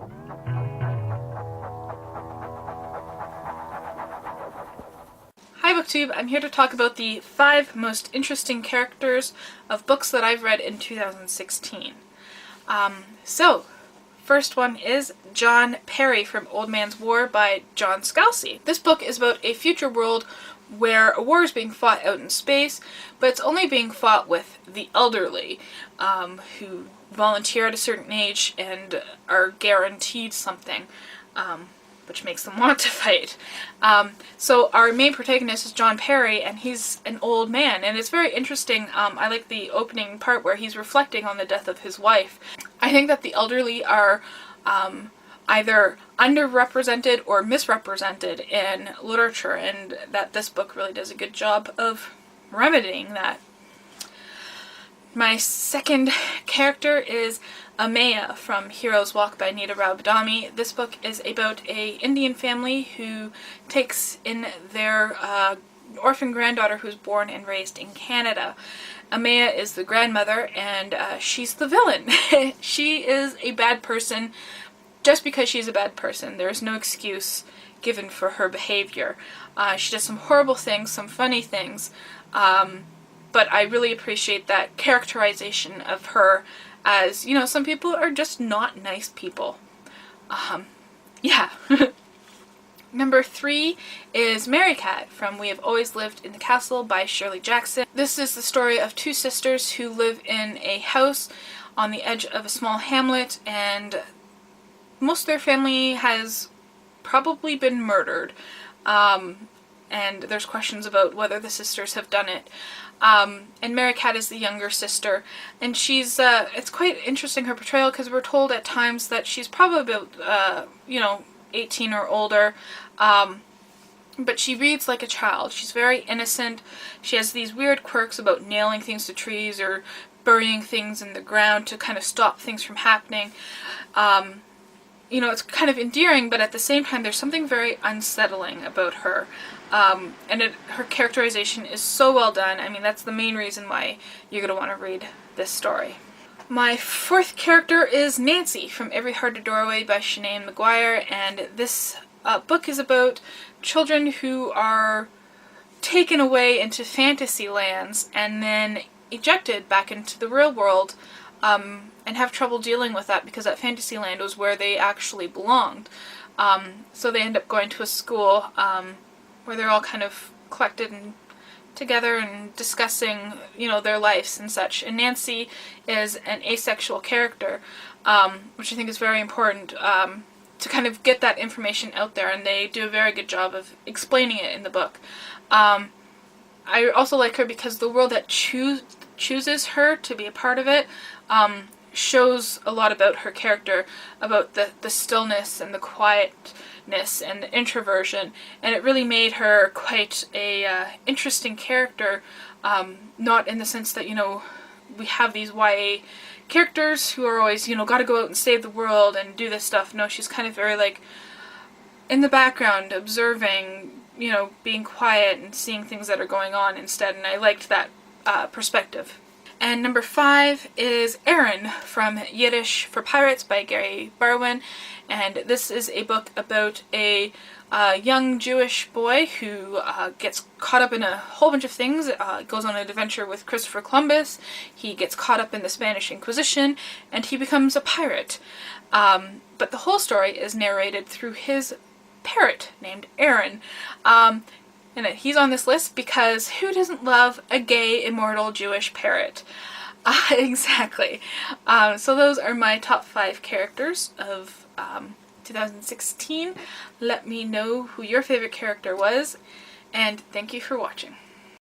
Hi BookTube, I'm here to talk about the 5 most interesting characters of books that I've read in 2016. First one is John Perry from Old Man's War by John Scalzi. This book is about a future world where a war is being fought out in space, but it's only being fought with the elderly, who volunteer at a certain age and are guaranteed something, which makes them want to fight. So our main protagonist is John Perry, and he's an old man, and it's very interesting. I like the opening part where he's reflecting on the death of his wife. I think that the elderly are either underrepresented or misrepresented in literature, and that this book really does a good job of remedying that. My second character is Ameya from Hero's Walk by Nita Raubadami. This book is about a Indian family who takes in their orphan granddaughter who's born and raised in Canada. Ameya is the grandmother, and she's the villain. She is a bad person just because she's a bad person. There's no excuse given for her behavior. She does some horrible things, some funny things, but I really appreciate that characterization of her as, you know, some people are just not nice people. Yeah. Number 3 is Mary Cat from We Have Always Lived in the Castle by Shirley Jackson. This is the story of 2 sisters who live in a house on the edge of a small hamlet, and most of their family has probably been murdered. And there's questions about whether the sisters have done it. And Mary Cat is the younger sister, and she's, it's quite interesting, her portrayal, because we're told at times that she's probably about, 18 or older, but she reads like a child. She's very innocent. She has these weird quirks about nailing things to trees or burying things in the ground to kind of stop things from happening. It's kind of endearing, but at the same time there's something very unsettling about her. Her characterization is so well done. I mean, that's the main reason why you're going to want to read this story. My 4th character is Nancy from Every Heart a Doorway by Sinead McGuire, and this book is about children who are taken away into fantasy lands and then ejected back into the real world, and have trouble dealing with that because that fantasy land was where they actually belonged. So they end up going to a school where they're all kind of collected and together and discussing, their lives and such. And Nancy is an asexual character, which I think is very important to kind of get that information out there, and they do a very good job of explaining it in the book. I also like her because the world that chooses her to be a part of it shows a lot about her character, about the stillness and the quietness and the introversion, and it really made her quite a interesting character, not in the sense that, we have these YA characters who are always, gotta go out and save the world and do this stuff. No, she's kind of very, like, in the background, observing, being quiet and seeing things that are going on instead, and I liked that perspective. And number 5 is Erin from Yiddish for Pirates by Gary Barwin, and this is a book about a young Jewish boy who gets caught up in a whole bunch of things. Goes on an adventure with Christopher Columbus, he gets caught up in the Spanish Inquisition, and he becomes a pirate. But the whole story is narrated through his parrot named Erin. And he's on this list because who doesn't love a gay, immortal Jewish parrot? Exactly. So those are my top 5 characters of 2016. Let me know who your favorite character was, and thank you for watching.